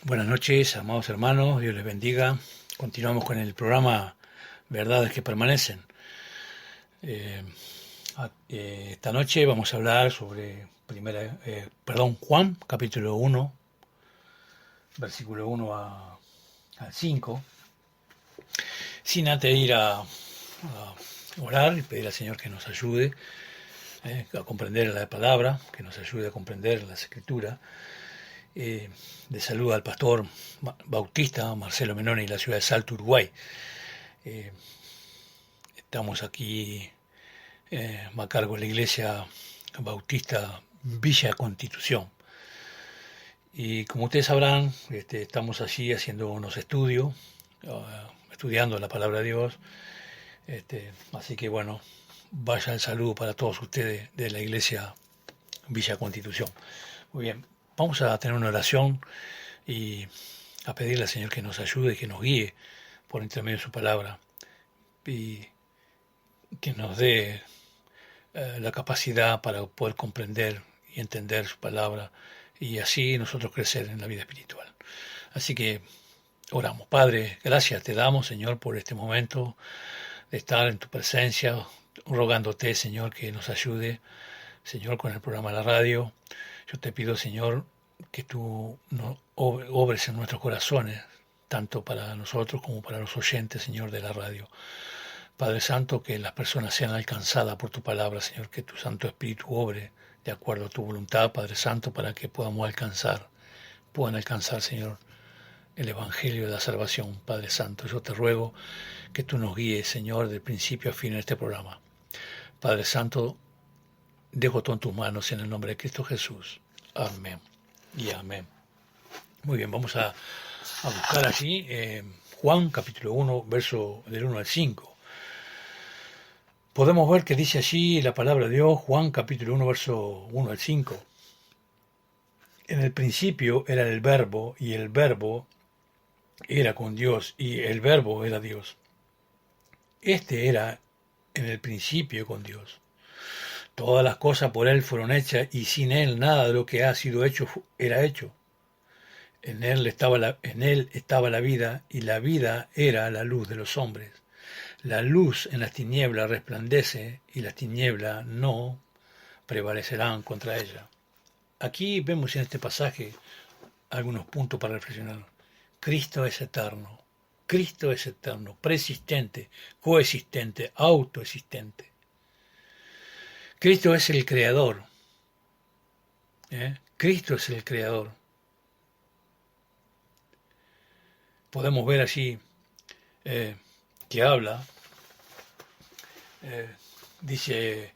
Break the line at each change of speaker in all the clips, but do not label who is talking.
Buenas noches, amados hermanos, Dios les bendiga. Continuamos con el programa Verdades que Permanecen. Eh, esta noche vamos a hablar sobre Juan, capítulo 1, versículo 1 al 5. Sin antes ir a orar y pedir al Señor que nos ayude a comprender la palabra, que nos ayude a comprender las escrituras. De salud al pastor bautista Marcelo Menoni, en la ciudad de Salto, Uruguay. Estamos aquí a cargo de la iglesia bautista Villa Constitución. Y como ustedes sabrán, estamos allí haciendo unos estudios, estudiando la palabra de Dios. Así que bueno, vaya el saludo para todos ustedes de la iglesia Villa Constitución. Muy bien, vamos a tener una oración y a pedirle al Señor que nos ayude, que nos guíe por intermedio de su palabra y que nos dé la capacidad para poder comprender y entender su palabra y así nosotros crecer en la vida espiritual. Así que oramos. Padre, gracias te damos, Señor, por este momento de estar en tu presencia, rogándote, Señor, que nos ayude, Señor, con el programa de la radio. Yo te pido, Señor, que tú nos obres en nuestros corazones, tanto para nosotros como para los oyentes, Señor, de la radio. Padre Santo, que las personas sean alcanzadas por tu palabra, Señor, que tu Santo Espíritu obre de acuerdo a tu voluntad, Padre Santo, para que puedan alcanzar, Señor, el Evangelio de la salvación, Padre Santo. Yo te ruego que tú nos guíes, Señor, de principio a fin en este programa. Padre Santo, dejo todo en tus manos en el nombre de Cristo Jesús. Amén y amén. Muy bien, vamos a buscar allí Juan capítulo 1, verso del 1 al 5. Podemos ver que dice allí la palabra de Dios, Juan capítulo 1, verso 1 al 5. En el principio era el verbo, y el verbo era con Dios, y el verbo era Dios. Este era en el principio con Dios. Todas las cosas por Él fueron hechas, y sin Él nada de lo que ha sido hecho era hecho. En Él estaba la vida, y la vida era la luz de los hombres. La luz en las tinieblas resplandece, y las tinieblas no prevalecerán contra ella. Aquí vemos en este pasaje algunos puntos para reflexionar. Cristo es eterno. Cristo es eterno, persistente, coexistente, autoexistente. Cristo es el creador. Cristo es el creador. Podemos ver allí que habla, dice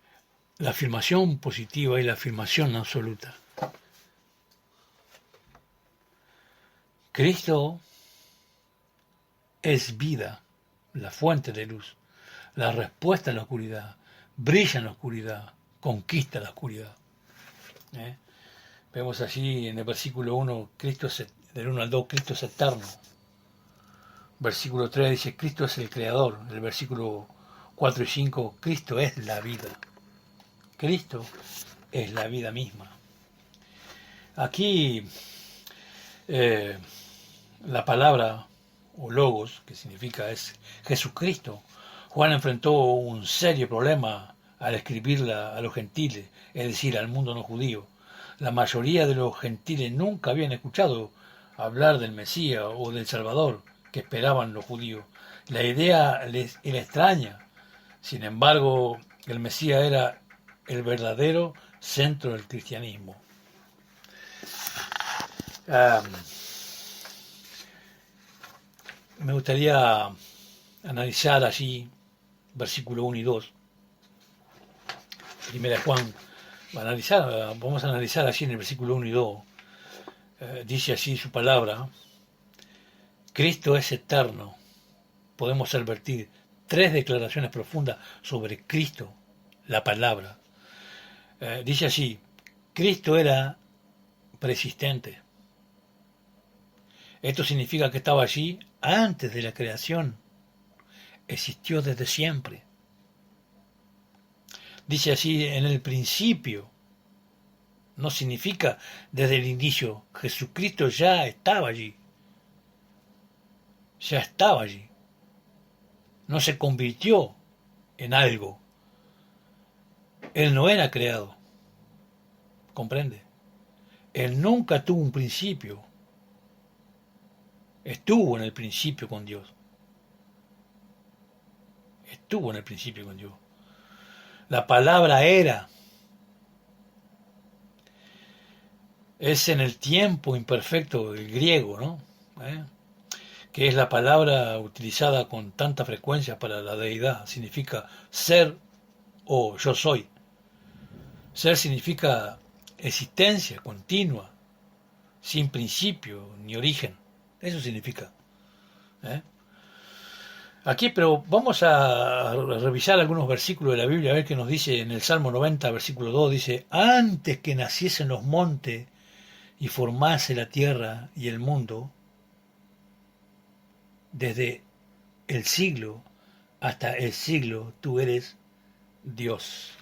la afirmación positiva y la afirmación absoluta. Cristo es vida, la fuente de luz, la respuesta a la oscuridad, brilla en la oscuridad, conquista la oscuridad. Vemos allí en el versículo 1, del 1 al 2, Cristo es eterno. Versículo 3 dice, Cristo es el creador. El versículo 4 y 5, Cristo es la vida. Cristo es la vida misma. Aquí la palabra o logos, que significa es Jesucristo. Juan enfrentó un serio problema al escribirla a los gentiles, es decir, al mundo no judío. La mayoría de los gentiles nunca habían escuchado hablar del Mesías o del Salvador que esperaban los judíos. La idea les era extraña. Sin embargo, el Mesías era el verdadero centro del cristianismo. Me gustaría analizar allí versículo 1 y 2. Primera Juan, vamos a analizar allí en el versículo 1 y 2. Dice así su palabra, Cristo es eterno. Podemos advertir tres declaraciones profundas sobre Cristo, la palabra. Dice así, Cristo era persistente. Esto significa que estaba allí antes de la creación. Existió desde siempre. Dice así, en el principio No significa desde el inicio. Jesucristo ya estaba allí. Ya estaba allí. No se convirtió en algo. Él no era creado. ¿Comprende? Él nunca tuvo un principio. Estuvo en el principio con Dios. Estuvo en el principio con Dios. La palabra era. Es en el tiempo imperfecto del griego, ¿no? Que es la palabra utilizada con tanta frecuencia para la deidad. Significa ser o yo soy. Ser significa existencia continua, sin principio ni origen. Eso significa. ¿eh? Aquí, pero vamos a revisar algunos versículos de la Biblia, a ver qué nos dice en el Salmo 90, versículo 2, dice, antes que naciesen los montes y formase la tierra y el mundo, desde el siglo hasta el siglo tú eres Dios.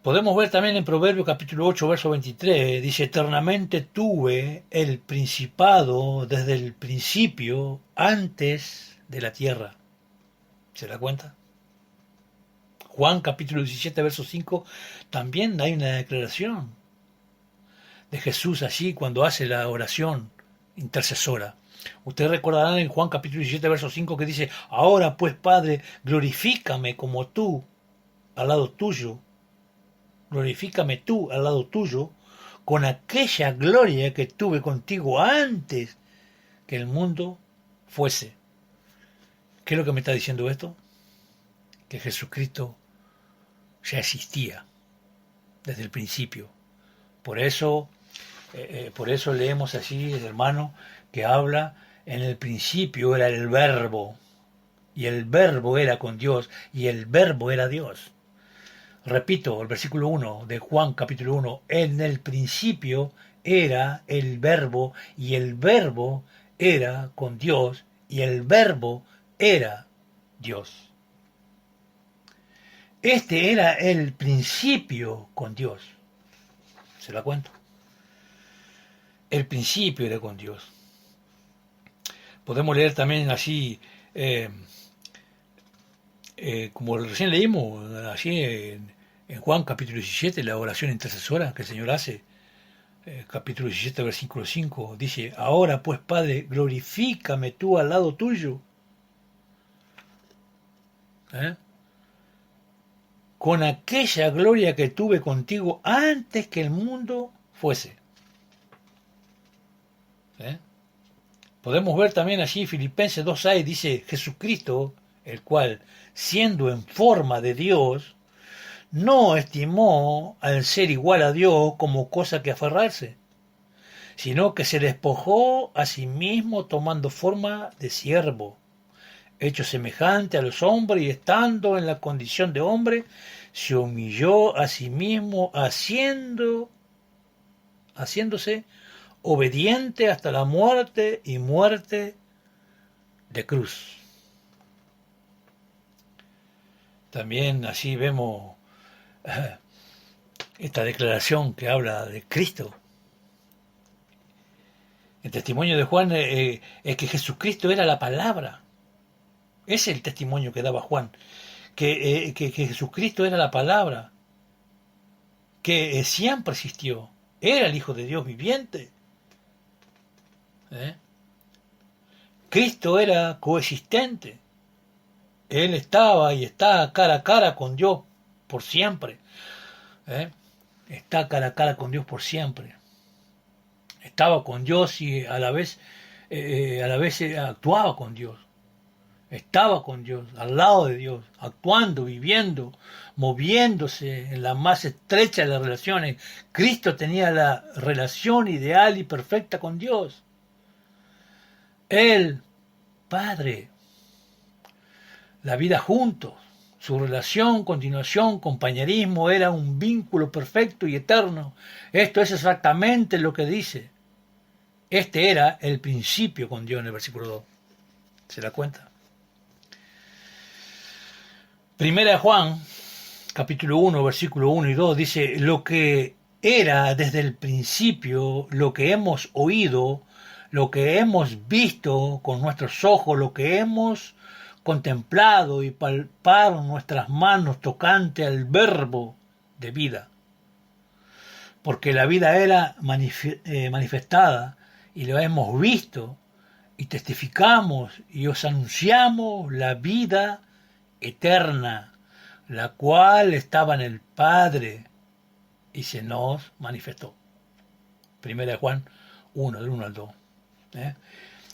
Podemos ver también en Proverbios capítulo 8, verso 23, dice, eternamente tuve el principado desde el principio antes de la tierra. ¿Se da cuenta? Juan capítulo 17, verso 5, también hay una declaración de Jesús allí cuando hace la oración intercesora. Ustedes recordarán en Juan capítulo 17, verso 5 que dice, ahora pues Padre, glorifícame como tú al lado tuyo, glorifícame tú al lado tuyo, con aquella gloria que tuve contigo antes que el mundo fuese. ¿Qué es lo que me está diciendo esto? Que Jesucristo ya existía desde el principio. Por eso leemos así, hermano, que habla, en el principio era el verbo, y el verbo era con Dios, y el verbo era Dios. Repito, el versículo 1 de Juan capítulo 1, en el principio era el verbo, y el verbo era con Dios, y el verbo era Dios. Este era el principio con Dios. ¿Se la cuento? El principio era con Dios. Podemos leer también así, como recién leímos, así en Juan capítulo 17, la oración intercesora que el Señor hace, capítulo 17, versículo 5, dice, ahora pues Padre, glorifícame tú al lado tuyo, con aquella gloria que tuve contigo antes que el mundo fuese. Podemos ver también allí Filipenses 2:6, dice Jesucristo, el cual, siendo en forma de Dios, no estimó al ser igual a Dios como cosa que aferrarse, sino que se despojó a sí mismo tomando forma de siervo, hecho semejante a los hombres y estando en la condición de hombre, se humilló a sí mismo haciéndose obediente hasta la muerte y muerte de cruz. También así vemos esta declaración que habla de Cristo. El testimonio de Juan es que Jesucristo era la palabra. Ese es el testimonio que daba Juan. Que Jesucristo era la palabra. Que siempre existió. Era el Hijo de Dios viviente. Cristo era coexistente. Él estaba y está cara a cara con Dios por siempre. Está cara a cara con Dios por siempre. Estaba con Dios y a la vez actuaba con Dios. Estaba con Dios, al lado de Dios, actuando, viviendo, moviéndose en la más estrecha de las relaciones. Cristo tenía la relación ideal y perfecta con Dios. El Padre. La vida juntos. Su relación, continuación, compañerismo era un vínculo perfecto y eterno. Esto es exactamente lo que dice. Este era el principio con Dios en el versículo 2. ¿Se da cuenta? Primera de Juan, capítulo 1, versículo 1 y 2, dice, lo que era desde el principio, lo que hemos oído, lo que hemos visto con nuestros ojos, lo que hemos contemplado y palpado nuestras manos tocante al verbo de vida. Porque la vida era manifestada y lo hemos visto y testificamos y os anunciamos la vida eterna, la cual estaba en el Padre y se nos manifestó. Primera de Juan 1, del 1 al 2.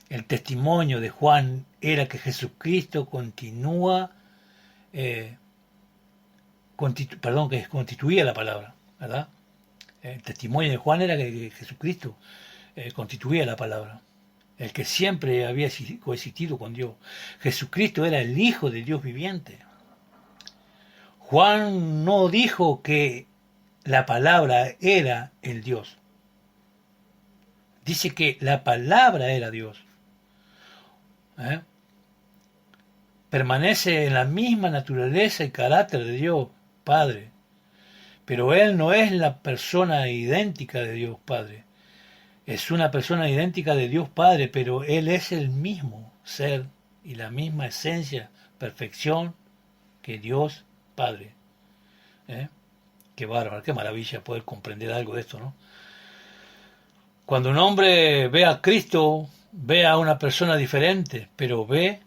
El testimonio de Juan era que Jesucristo que constituía la palabra, ¿verdad? El testimonio de Juan era que Jesucristo constituía la palabra, el que siempre había coexistido con Dios. Jesucristo era el Hijo de Dios viviente. Juan no dijo que la palabra era el Dios. Dice que la palabra era Dios. Permanece en la misma naturaleza y carácter de Dios Padre. Pero Él no es la persona idéntica de Dios Padre. Es una persona idéntica de Dios Padre, pero Él es el mismo ser y la misma esencia, perfección que Dios Padre. Qué bárbaro, qué maravilla poder comprender algo de esto, ¿no? Cuando un hombre ve a Cristo, ve a una persona diferente, pero ve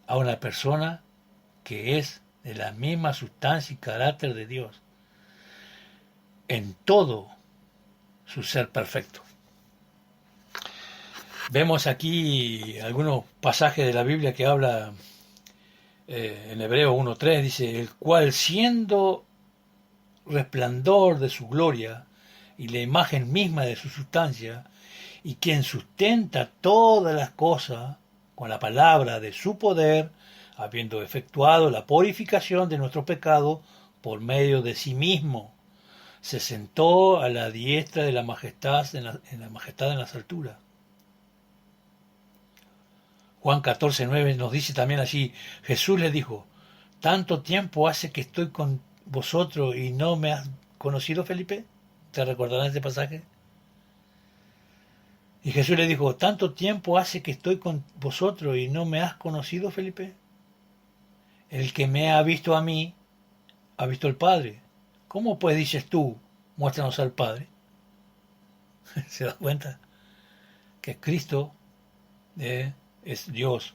a una persona que es de la misma sustancia y carácter de Dios, en todo su ser perfecto. Vemos aquí algunos pasajes de la Biblia que habla en Hebreo 1.3, dice, el cual siendo resplandor de su gloria y la imagen misma de su sustancia, y quien sustenta todas las cosas con la palabra de su poder, habiendo efectuado la purificación de nuestros pecados por medio de sí mismo, se sentó a la diestra de la majestad en las alturas. Juan 14:9 nos dice también allí, Jesús le dijo, ¿tanto tiempo hace que estoy con vosotros y no me has conocido, Felipe? ¿Te recordarás este pasaje? Y Jesús le dijo, ¿tanto tiempo hace que estoy con vosotros y no me has conocido, Felipe? El que me ha visto a mí, ha visto al Padre. ¿Cómo pues dices tú, muéstranos al Padre? ¿Se da cuenta? Que Cristo es Dios.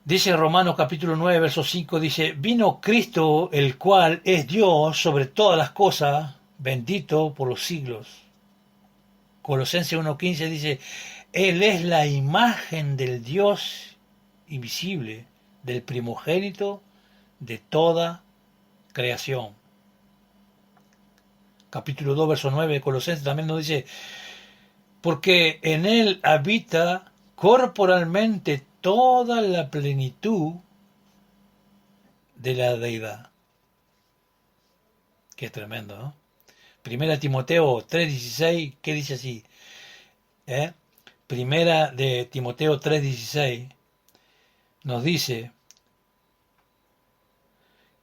Dice Romanos capítulo 9, verso 5, dice, vino Cristo, el cual es Dios sobre todas las cosas, bendito por los siglos. Colosenses 1.15 dice, Él es la imagen del Dios invisible, del primogénito de toda creación. Capítulo 2, verso 9 de Colosenses también nos dice, porque en Él habita corporalmente toda la plenitud de la deidad. Qué tremendo, ¿no? Primera Timoteo 3.16, ¿qué dice así? Primera de Timoteo 3.16 nos dice,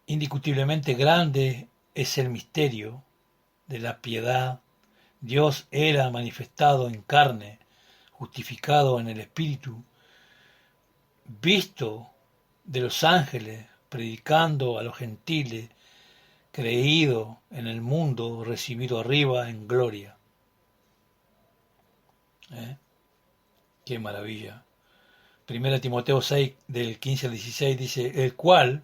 indiscutiblemente grande es el misterio de la piedad. Dios era manifestado en carne, justificado en el Espíritu, visto de los ángeles, predicando a los gentiles, creído en el mundo, recibido arriba en gloria. Qué maravilla. Primera Timoteo 6, del 15 al 16, dice, el cual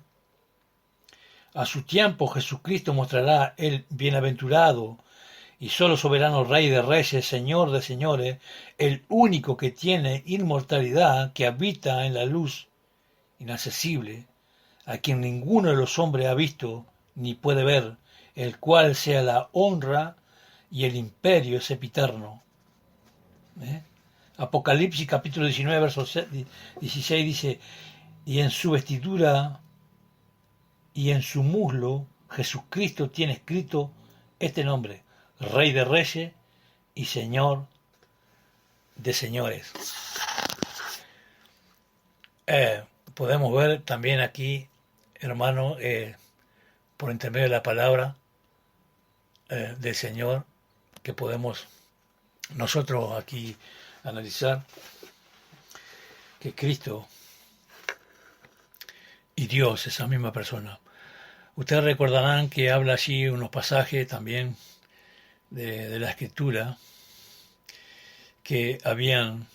a su tiempo Jesucristo mostrará el bienaventurado y solo soberano Rey de reyes, Señor de señores, el único que tiene inmortalidad, que habita en la luz inaccesible, a quien ninguno de los hombres ha visto ni puede ver, el cual sea la honra y el imperio sempiterno. Apocalipsis capítulo 19, verso 16 dice, y en su vestidura y en su muslo Jesucristo tiene escrito este nombre, Rey de Reyes y Señor de Señores. Podemos ver también aquí, hermano, por intermedio de la palabra del Señor, que podemos nosotros aquí analizar que Cristo y Dios es la misma persona. Ustedes recordarán que habla allí unos pasajes también de la Escritura, que habían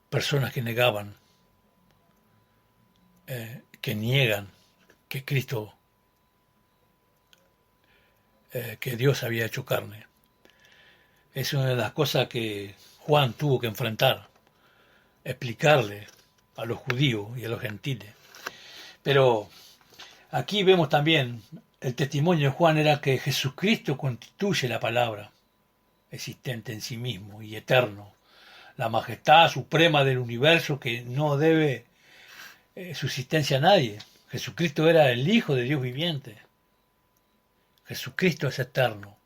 personas que negaban, que niegan que Cristo, que Dios había hecho carne. Es una de las cosas que Juan tuvo que enfrentar, explicarle a los judíos y a los gentiles. Pero aquí vemos también el testimonio de Juan era que Jesucristo constituye la palabra existente en sí mismo y eterno, la majestad suprema del universo que no debe subsistencia a nadie. Jesucristo era el Hijo de Dios viviente. Jesucristo es eterno.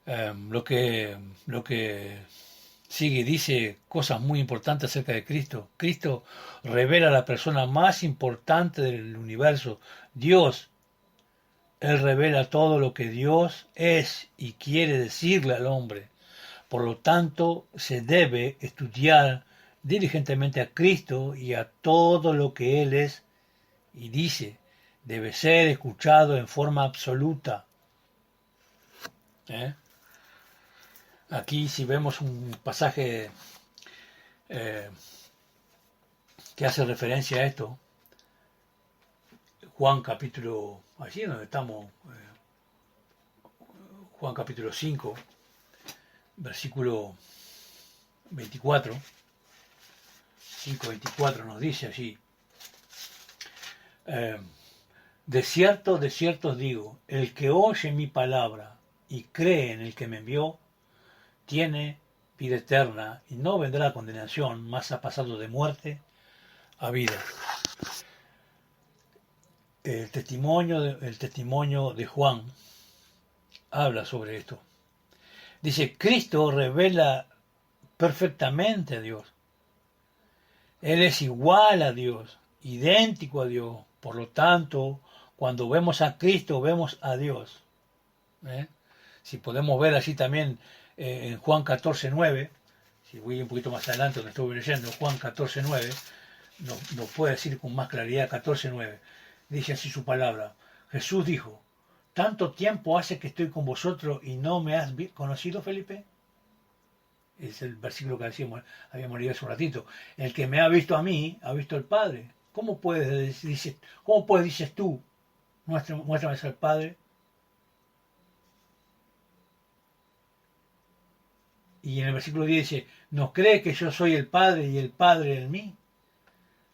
Lo que sigue dice cosas muy importantes acerca de Cristo. Cristo revela a la persona más importante del universo, Dios. Él revela todo lo que Dios es y quiere decirle al hombre. Por lo tanto, se debe estudiar diligentemente a Cristo y a todo lo que Él es y dice. Debe ser escuchado en forma absoluta. Aquí si vemos un pasaje que hace referencia a esto, Juan capítulo, allí donde estamos, Juan capítulo 5, versículo 24, 5:24 nos dice allí, de cierto os digo, el que oye mi palabra y cree en el que me envió, tiene vida eterna y no vendrá a condenación, mas ha pasado de muerte a vida. El testimonio de Juan habla sobre esto. Dice, Cristo revela perfectamente a Dios. Él es igual a Dios, idéntico a Dios. Por lo tanto, cuando vemos a Cristo, vemos a Dios. Si podemos ver así también en Juan 14:9, si voy un poquito más adelante donde estoy leyendo, Juan 14:9, nos puede decir con más claridad 14:9. Dice así su palabra. Jesús dijo, ¿tanto tiempo hace que estoy con vosotros y no me has conocido, Felipe? Es el versículo que habíamos leído hace un ratito. El que me ha visto a mí, ha visto al Padre. ¿Cómo puedes, dices tú, muéstrame al Padre? Y en el versículo 10 dice, ¿no cree que yo soy el Padre y el Padre en mí?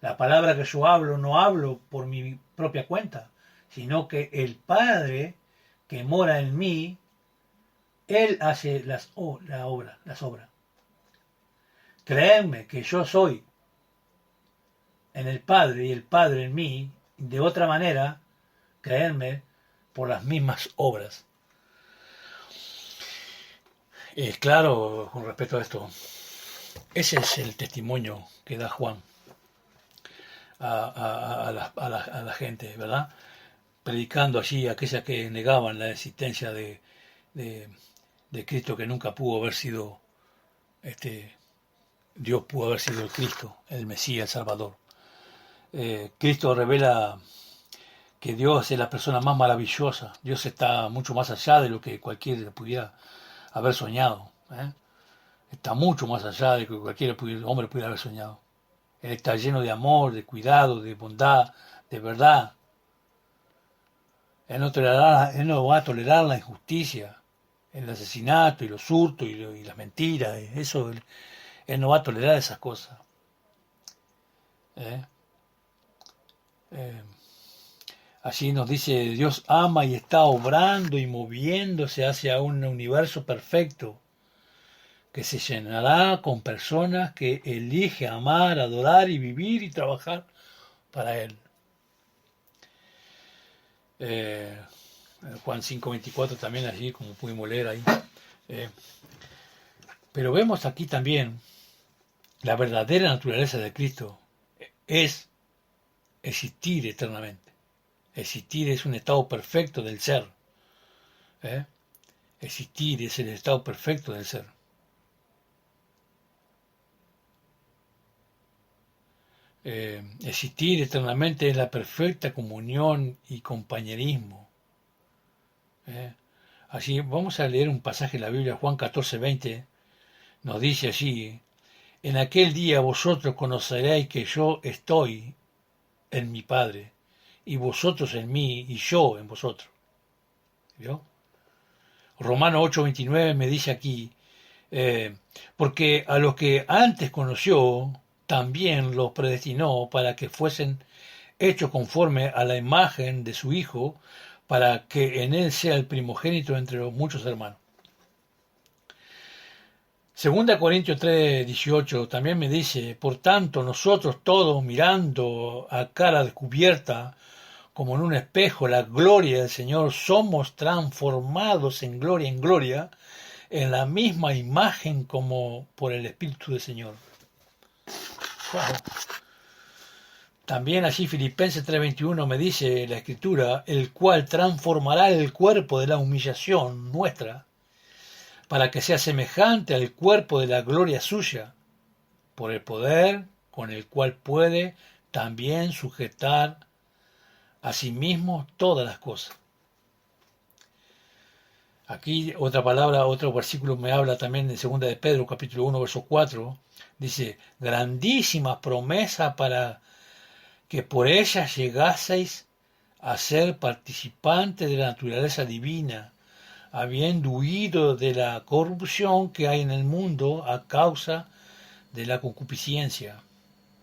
La palabra que yo hablo, no hablo por mi propia cuenta, sino que el Padre que mora en mí, Él hace las obras. Creedme que yo soy en el Padre y el Padre en mí, de otra manera, creedme por las mismas obras. Claro, con respecto a esto, ese es el testimonio que da Juan a la gente, ¿verdad? Predicando allí a aquellas que negaban la existencia de Cristo, que nunca pudo haber sido, Dios pudo haber sido el Cristo, el Mesías, el Salvador. Cristo revela que Dios es la persona más maravillosa. Dios está mucho más allá de lo que cualquiera pudiera haber soñado. Está mucho más allá de lo que cualquier hombre pudiera haber soñado. Él está lleno de amor, de cuidado, de bondad, de verdad. Él no va a tolerar la injusticia, el asesinato y los hurtos y las mentiras. Eso, él no va a tolerar esas cosas. Allí nos dice, Dios ama y está obrando y moviéndose hacia un universo perfecto que se llenará con personas que elige amar, adorar y vivir y trabajar para Él. Juan 5:24 también allí, como pudimos leer ahí. Pero vemos aquí también la verdadera naturaleza de Cristo. Es existir eternamente. Existir es un estado perfecto del ser. ¿eh? Existir es el estado perfecto del ser. Existir eternamente es la perfecta comunión y compañerismo. Así, vamos a leer un pasaje de la Biblia, Juan 14:20, nos dice así: en aquel día vosotros conoceréis que yo estoy en mi Padre, y vosotros en mí, y yo en vosotros. ¿Vio? Romanos 8:29 me dice aquí, porque a los que antes conoció, también los predestinó para que fuesen hechos conforme a la imagen de su Hijo, para que en él sea el primogénito entre los muchos hermanos. Segunda Corintios 3:18 también me dice, por tanto nosotros todos mirando a cara descubierta, como en un espejo, la gloria del Señor, somos transformados en gloria, en la misma imagen como por el Espíritu del Señor. Wow. También así Filipenses 3:21 me dice la Escritura, el cual transformará el cuerpo de la humillación nuestra, para que sea semejante al cuerpo de la gloria suya, por el poder con el cual puede también sujetar a sí mismo todas las cosas. Aquí otra palabra, otro versículo me habla también de 2 de Pedro, capítulo 1, verso 4, dice, grandísima promesa para que por ella llegaseis a ser participantes de la naturaleza divina, habiendo huido de la corrupción que hay en el mundo a causa de la concupiscencia.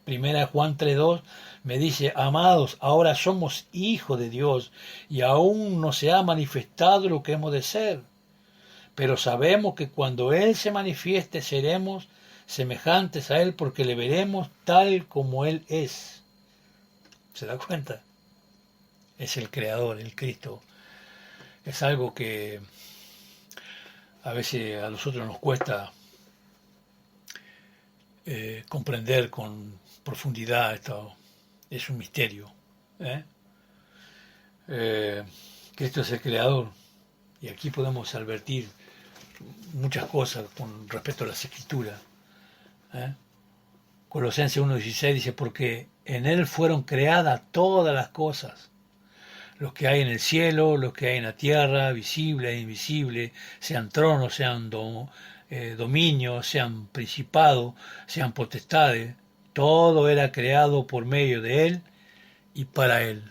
Primera Juan 3:2 me dice, amados, ahora somos hijos de Dios y aún no se ha manifestado lo que hemos de ser, pero sabemos que cuando Él se manifieste seremos semejantes a Él porque le veremos tal como Él es. ¿Se da cuenta? Es el Creador, el Cristo. Es algo que a veces a nosotros nos cuesta comprender con profundidad. Esto es un misterio. Cristo es el Creador y aquí podemos advertir muchas cosas con respecto a las Escrituras. Colosenses 1:16 dice, porque en Él fueron creadas todas las cosas, los que hay en el cielo, los que hay en la tierra, visible e invisible, sean tronos, sean dominios, sean principados, sean potestades, todo era creado por medio de Él y para Él.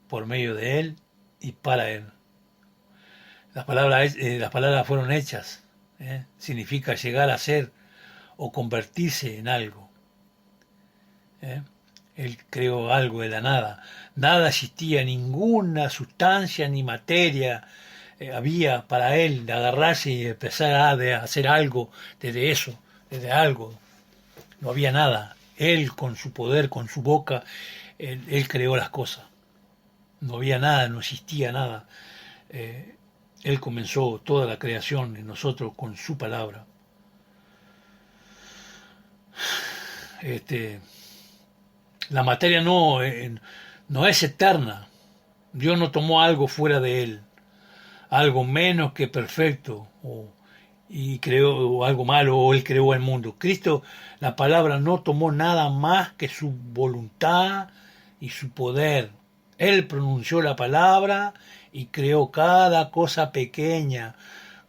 Por medio de Él y para Él. Las palabras fueron hechas. Significa llegar a ser o convertirse en algo. Él creó algo de la nada. Nada existía, ninguna sustancia ni materia había para él de agarrarse y empezar a hacer algo desde eso, desde algo. No había nada. Él con su poder, con su boca, él creó las cosas. No había nada, no existía nada. Él comenzó toda la creación en nosotros con su palabra. La materia no es eterna. Dios no tomó algo fuera de Él, algo menos que perfecto, y creó algo malo, o Él creó el mundo. Cristo, la palabra, no tomó nada más que su voluntad y su poder. Él pronunció la palabra y creó cada cosa pequeña,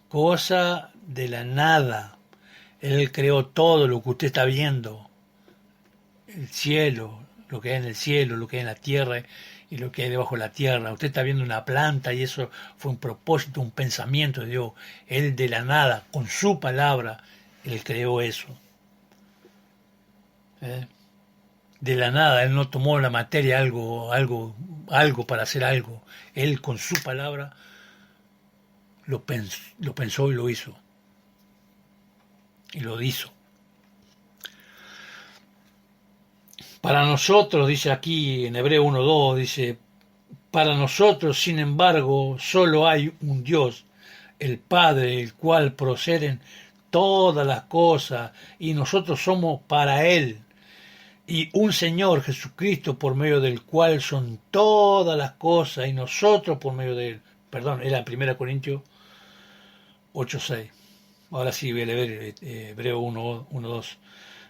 cosa de la nada. Él creó todo lo que usted está viendo, el cielo, lo que hay en el cielo, lo que hay en la tierra y lo que hay debajo de la tierra. Usted está viendo una planta y eso fue un propósito, un pensamiento de Dios. Él de la nada, con su palabra, Él creó eso. De la nada, Él no tomó la materia algo para hacer algo. Él con su palabra lo pensó y lo hizo. Y lo hizo. Para nosotros, dice aquí en Hebreo 1:2, dice, para nosotros, sin embargo, solo hay un Dios, el Padre, el cual proceden todas las cosas, y nosotros somos para Él. y un Señor Jesucristo por medio del cual son todas las cosas y nosotros por medio de él. Perdón, era en 1 Corintios 8:6. Ahora sí voy a leer Hebreo 1:2.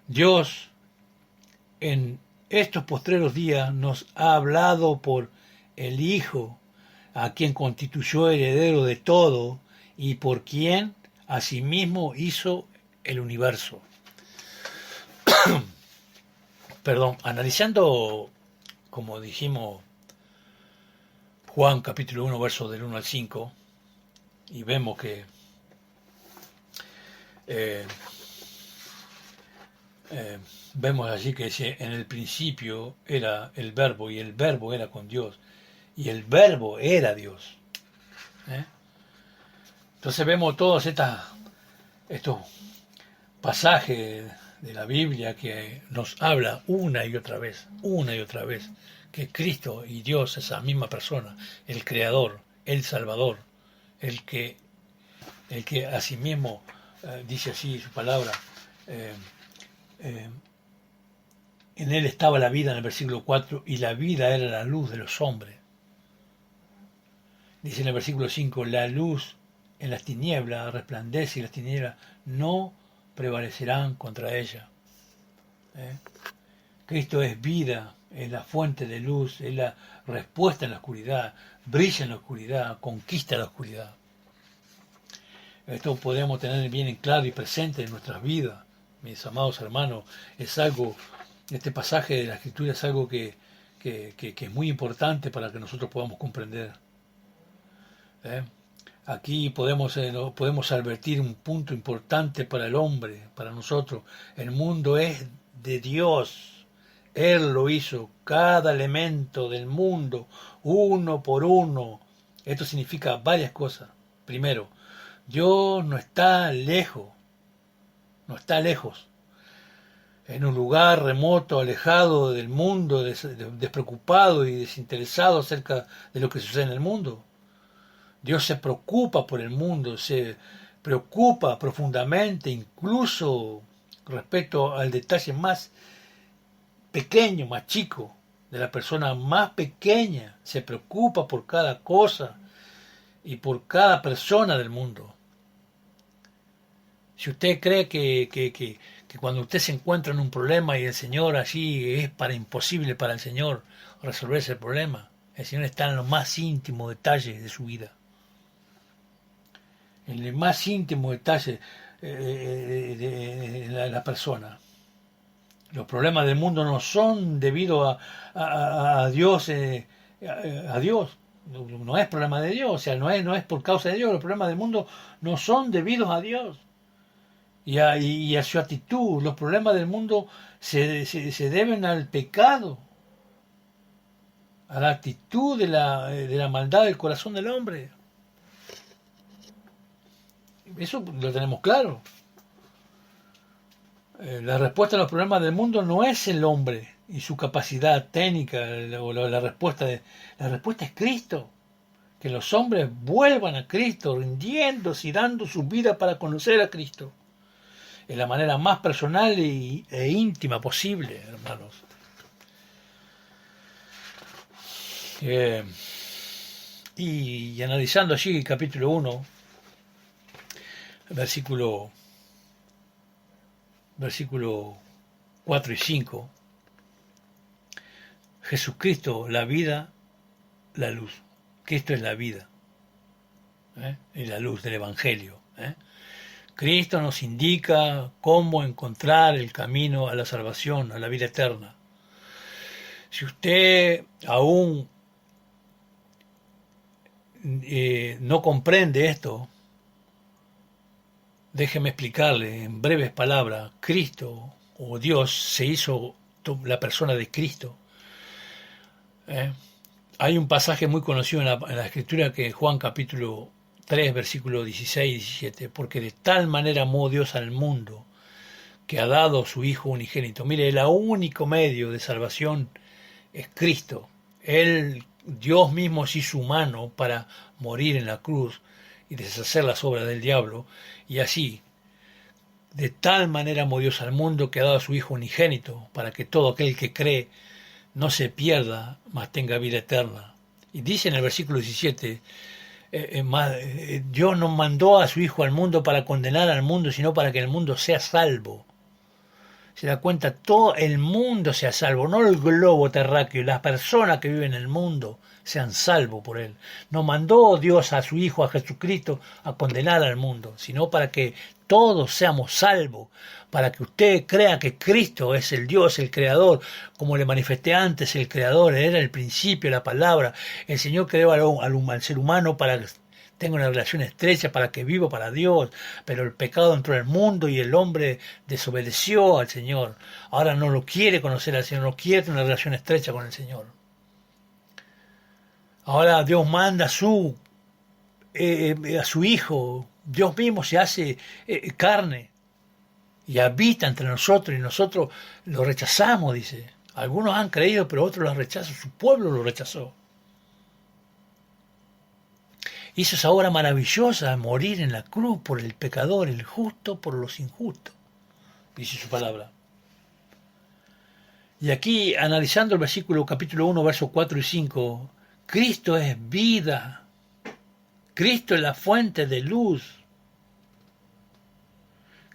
Dios en estos postreros días nos ha hablado por el Hijo, a quien constituyó heredero de todo y por quien asimismo hizo el universo. Perdón, analizando, como dijimos, Juan capítulo 1, versos del 1 al 5, y vemos que vemos allí que dice, en el principio era el verbo, y el verbo era con Dios, y el verbo era Dios. Entonces vemos todos estos pasajes de la Biblia que nos habla una y otra vez, que Cristo y Dios es la misma persona, el Creador, el Salvador, el que asimismo dice así su palabra, en él estaba la vida en el versículo 4 y la vida era la luz de los hombres. Dice en el versículo 5, la luz en las tinieblas resplandece y las tinieblas no prevalecerán contra ella. Cristo es vida, es la fuente de luz, es la respuesta en la oscuridad, brilla en la oscuridad, conquista la oscuridad. Esto podemos tener bien en claro y presente en nuestras vidas, mis amados hermanos. Es algo, este pasaje de la Escritura es algo que es muy importante para que nosotros podamos comprender. Aquí podemos advertir un punto importante para el hombre, para nosotros. El mundo es de Dios. Él lo hizo, cada elemento del mundo, uno por uno. Esto significa varias cosas. Primero, Dios no está lejos, en un lugar remoto, alejado del mundo, despreocupado y desinteresado acerca de lo que sucede en el mundo. Dios se preocupa por el mundo, se preocupa profundamente, incluso respecto al detalle más pequeño, más chico, de la persona más pequeña, se preocupa por cada cosa y por cada persona del mundo. Si usted cree que cuando usted se encuentra en un problema y el Señor allí es imposible para el Señor resolver ese problema, el Señor está en los más íntimos detalles de su vida. En el más íntimo detalle de la persona. Los problemas del mundo no son debido a Dios, a Dios. No es problema de Dios, o sea, no es por causa de Dios. Los problemas del mundo no son debidos a Dios y a su actitud. Los problemas del mundo se deben al pecado, a la actitud de la maldad del corazón del hombre. Eso lo tenemos claro. La respuesta a los problemas del mundo no es el hombre y su capacidad técnica o la respuesta es Cristo. Que los hombres vuelvan a Cristo, rindiéndose y dando su vida para conocer a Cristo. En la manera más personal e íntima posible, hermanos. Y analizando allí el capítulo 1, versículo 4 y 5, Jesucristo, la vida, la luz. Cristo es la vida, y la luz del Evangelio. Cristo nos indica cómo encontrar el camino a la salvación, a la vida eterna. Si usted aún no comprende esto, déjeme explicarle en breves palabras. Cristo o Dios se hizo la persona de Cristo. Hay un pasaje muy conocido en la Escritura que es Juan capítulo 3, versículos 16 y 17, porque de tal manera amó Dios al mundo que ha dado su Hijo unigénito. Mire, el único medio de salvación es Cristo. Dios mismo se hizo humano para morir en la cruz y deshacer las obras del diablo, y así De tal manera amó Dios al mundo que ha dado a su Hijo unigénito, para que todo aquel que cree no se pierda, mas tenga vida eterna. Y dice en el versículo 17, Dios no mandó a su Hijo al mundo para condenar al mundo, sino para que el mundo sea salvo. Se da cuenta, todo el mundo sea salvo, no el globo terráqueo, las personas que viven en el mundo sean salvos por él. No mandó Dios a su Hijo, a Jesucristo, a condenar al mundo, sino para que todos seamos salvos, para que usted crea que Cristo es el Dios, el Creador, como le manifesté antes, el Creador, era el principio, la palabra. El Señor creó al ser humano para que tenga una relación estrecha, para que viva para Dios, pero el pecado entró en el mundo y el hombre desobedeció al Señor. Ahora no lo quiere conocer al Señor, no quiere tener una relación estrecha con el Señor. Ahora Dios manda a su Hijo, Dios mismo se hace carne y habita entre nosotros y nosotros lo rechazamos, dice. Algunos han creído, pero otros lo rechazan, su pueblo lo rechazó. Hizo esa obra maravillosa, morir en la cruz por el pecador, el justo por los injustos, dice su palabra. Y aquí, analizando el versículo capítulo 1, versos 4 y 5, Cristo es vida, Cristo es la fuente de luz,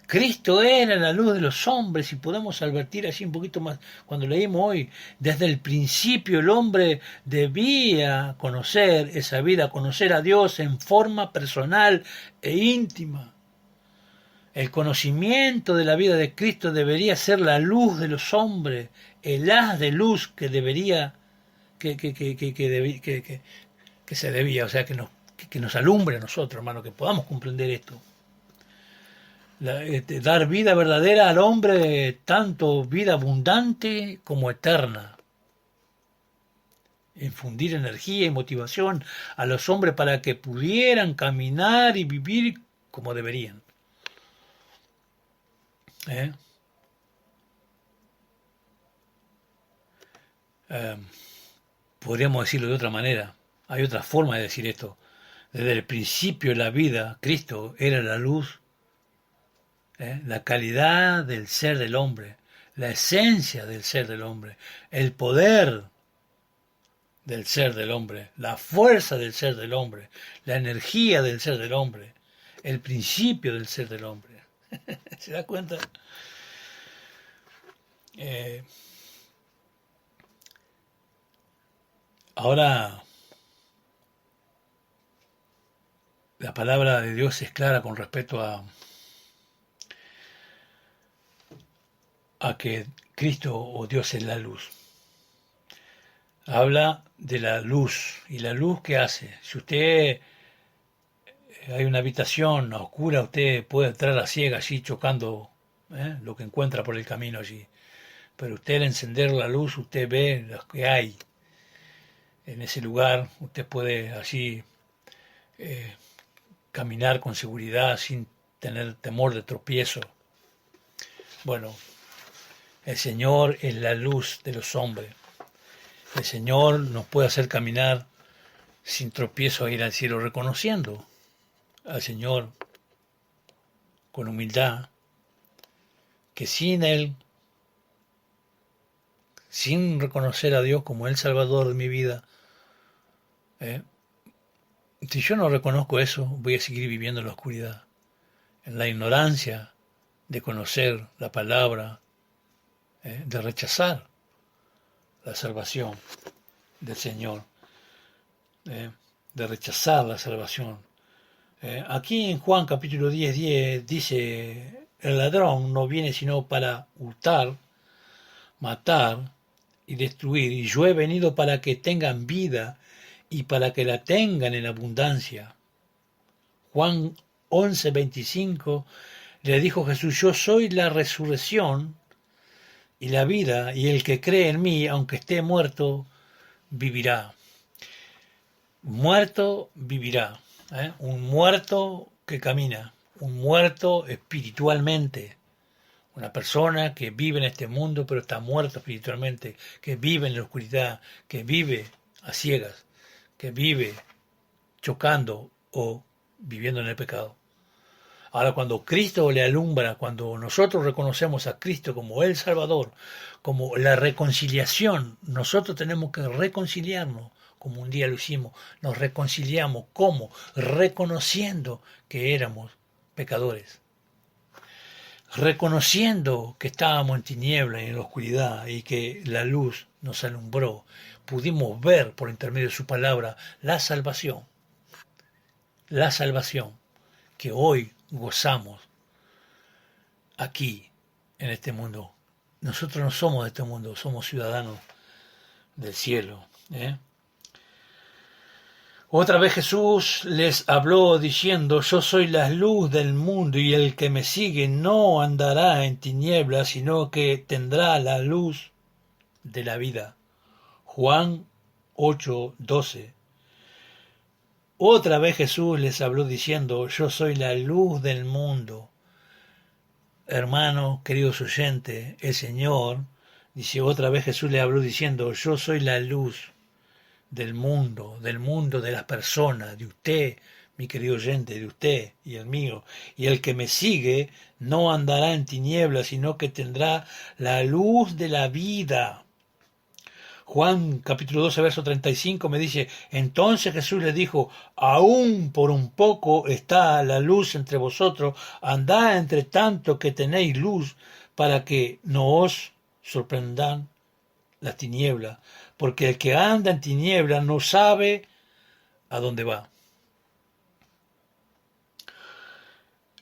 Cristo era la luz de los hombres, y podemos advertir así un poquito más cuando leímos hoy, desde el principio el hombre debía conocer esa vida, conocer a Dios en forma personal e íntima. El conocimiento de la vida de Cristo debería ser la luz de los hombres, el haz de luz que debería, que se debía, o sea, que nos alumbre a nosotros, hermano, que podamos comprender esto. Dar vida verdadera al hombre, tanto vida abundante como eterna. Infundir energía y motivación a los hombres para que pudieran caminar y vivir como deberían. Podríamos decirlo de otra manera. Hay otra forma de decir esto. Desde el principio de la vida, Cristo era la luz, la calidad del ser del hombre, la esencia del ser del hombre, el poder del ser del hombre, la fuerza del ser del hombre, la energía del ser del hombre, el principio del ser del hombre. ¿Se da cuenta? Ahora, la palabra de Dios es clara con respecto a que Cristo o Dios es la luz. Habla de la luz. ¿Y la luz qué hace? Si usted hay una habitación oscura, usted puede entrar a ciegas así chocando lo que encuentra por el camino allí. Pero usted al encender la luz, usted ve lo que hay en ese lugar. Usted puede así caminar con seguridad sin tener temor de tropiezo. Bueno, el Señor es la luz de los hombres. El Señor nos puede hacer caminar sin tropiezo a ir al cielo, reconociendo al Señor con humildad, que sin Él, sin reconocer a Dios como el Salvador de mi vida, si yo no reconozco eso, voy a seguir viviendo en la oscuridad, en la ignorancia de conocer la palabra, de rechazar la salvación del Señor, de rechazar la salvación. Aquí en Juan capítulo 10 dice, el ladrón no viene sino para hurtar, matar y destruir, y yo he venido para que tengan vida y para que la tengan en abundancia. Juan 11:25 le dijo Jesús, yo soy la resurrección y la vida, y el que cree en mí, aunque esté muerto, vivirá. Muerto, vivirá. Un muerto que camina, un muerto espiritualmente. Una persona que vive en este mundo, pero está muerto espiritualmente, que vive en la oscuridad, que vive a ciegas, que vive chocando o viviendo en el pecado. Ahora, cuando Cristo le alumbra, cuando nosotros reconocemos a Cristo como el Salvador, como la reconciliación, nosotros tenemos que reconciliarnos, como un día lo hicimos, nos reconciliamos, ¿cómo? Reconociendo que éramos pecadores, reconociendo que estábamos en tiniebla y en la oscuridad y que la luz nos alumbró, pudimos ver por intermedio de su palabra la salvación que hoy gozamos aquí en este mundo. Nosotros no somos de este mundo, somos ciudadanos del cielo. Otra vez Jesús les habló diciendo: yo soy la luz del mundo, y el que me sigue no andará en tinieblas, sino que tendrá la luz de la vida. Juan 8:12. Otra vez Jesús les habló diciendo: yo soy la luz del mundo. Hermanos, queridos oyentes, el Señor dice, otra vez Jesús le habló diciendo: yo soy la luz del mundo de las personas, de usted, mi querido oyente, de usted y el mío. Y el que me sigue no andará en tinieblas, sino que tendrá la luz de la vida. Juan capítulo 12, verso 35 me dice: entonces Jesús le dijo: aún por un poco está la luz entre vosotros, andad entre tanto que tenéis luz, para que no os sorprendan las tinieblas, porque el que anda en tinieblas no sabe a dónde va.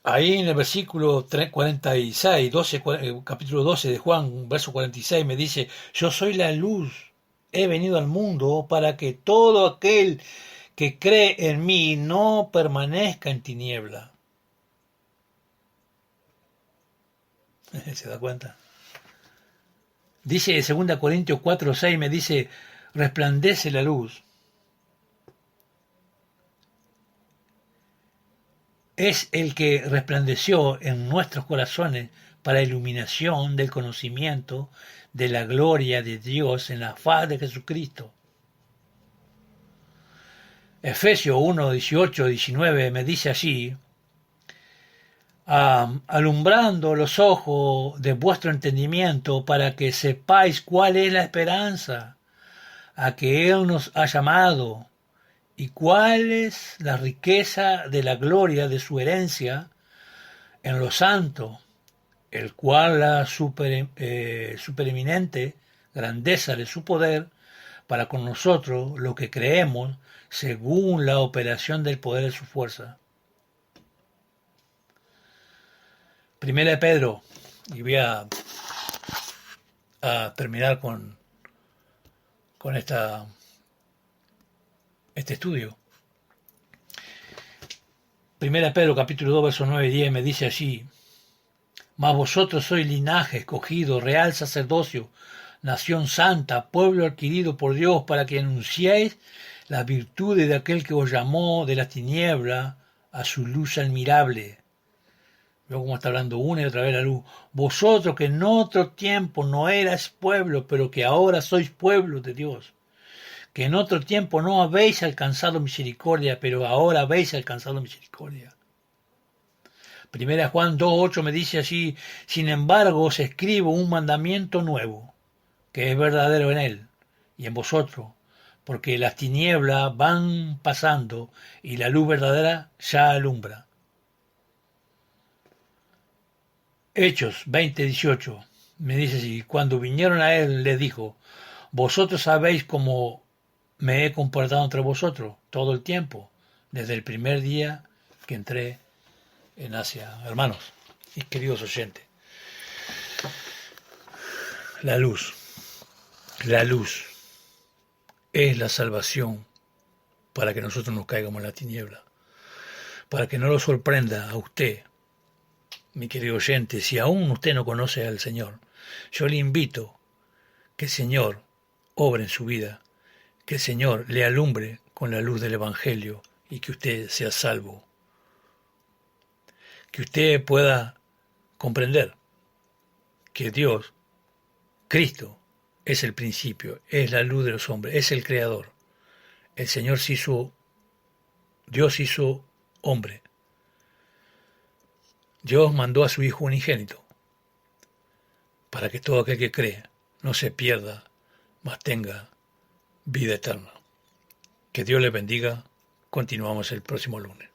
Ahí en el versículo 46, capítulo 12 de Juan, verso 46, me dice: yo soy la luz. He venido al mundo para que todo aquel que cree en mí no permanezca en tiniebla. ¿Se da cuenta? Dice 2 Corintios 4:6, me dice: resplandece la luz. Es el que resplandeció en nuestros corazones para iluminación del conocimiento de la gloria de Dios en la faz de Jesucristo. Efesios 1, 18, 19 me dice así: alumbrando los ojos de vuestro entendimiento para que sepáis cuál es la esperanza a que Él nos ha llamado y cuál es la riqueza de la gloria de su herencia en los santos, el cual la supereminente grandeza de su poder para con nosotros, lo que creemos, según la operación del poder de su fuerza. Primera de Pedro, y voy a terminar con este estudio. Primera de Pedro, capítulo 2, versos 9 y 10, me dice allí: mas vosotros sois linaje escogido, real sacerdocio, nación santa, pueblo adquirido por Dios, para que anunciéis las virtudes de aquel que os llamó de la tiniebla a su luz admirable. Veo cómo está hablando una y otra vez la luz. Vosotros que en otro tiempo no erais pueblo, pero que ahora sois pueblo de Dios. Que en otro tiempo no habéis alcanzado misericordia, pero ahora habéis alcanzado misericordia. Primera Juan 2:8 me dice así: sin embargo os escribo un mandamiento nuevo, que es verdadero en él y en vosotros, porque las tinieblas van pasando y la luz verdadera ya alumbra. Hechos 20:18 me dice así: cuando vinieron a él les dijo: vosotros sabéis cómo me he comportado entre vosotros todo el tiempo, desde el primer día que entré en Asia. Hermanos y queridos oyentes, la luz es la salvación para que nosotros nos caigamos en la tiniebla, para que no lo sorprenda a usted, mi querido oyente, si aún usted no conoce al Señor. Yo le invito que el Señor obre en su vida, que el Señor le alumbre con la luz del Evangelio y que usted sea salvo. Que usted pueda comprender que Dios, Cristo, es el principio, es la luz de los hombres, es el Creador. El Señor se hizo, Dios hizo hombre Dios mandó a su Hijo unigénito para que todo aquel que cree no se pierda, mas tenga vida eterna. Que Dios les bendiga. Continuamos el próximo lunes.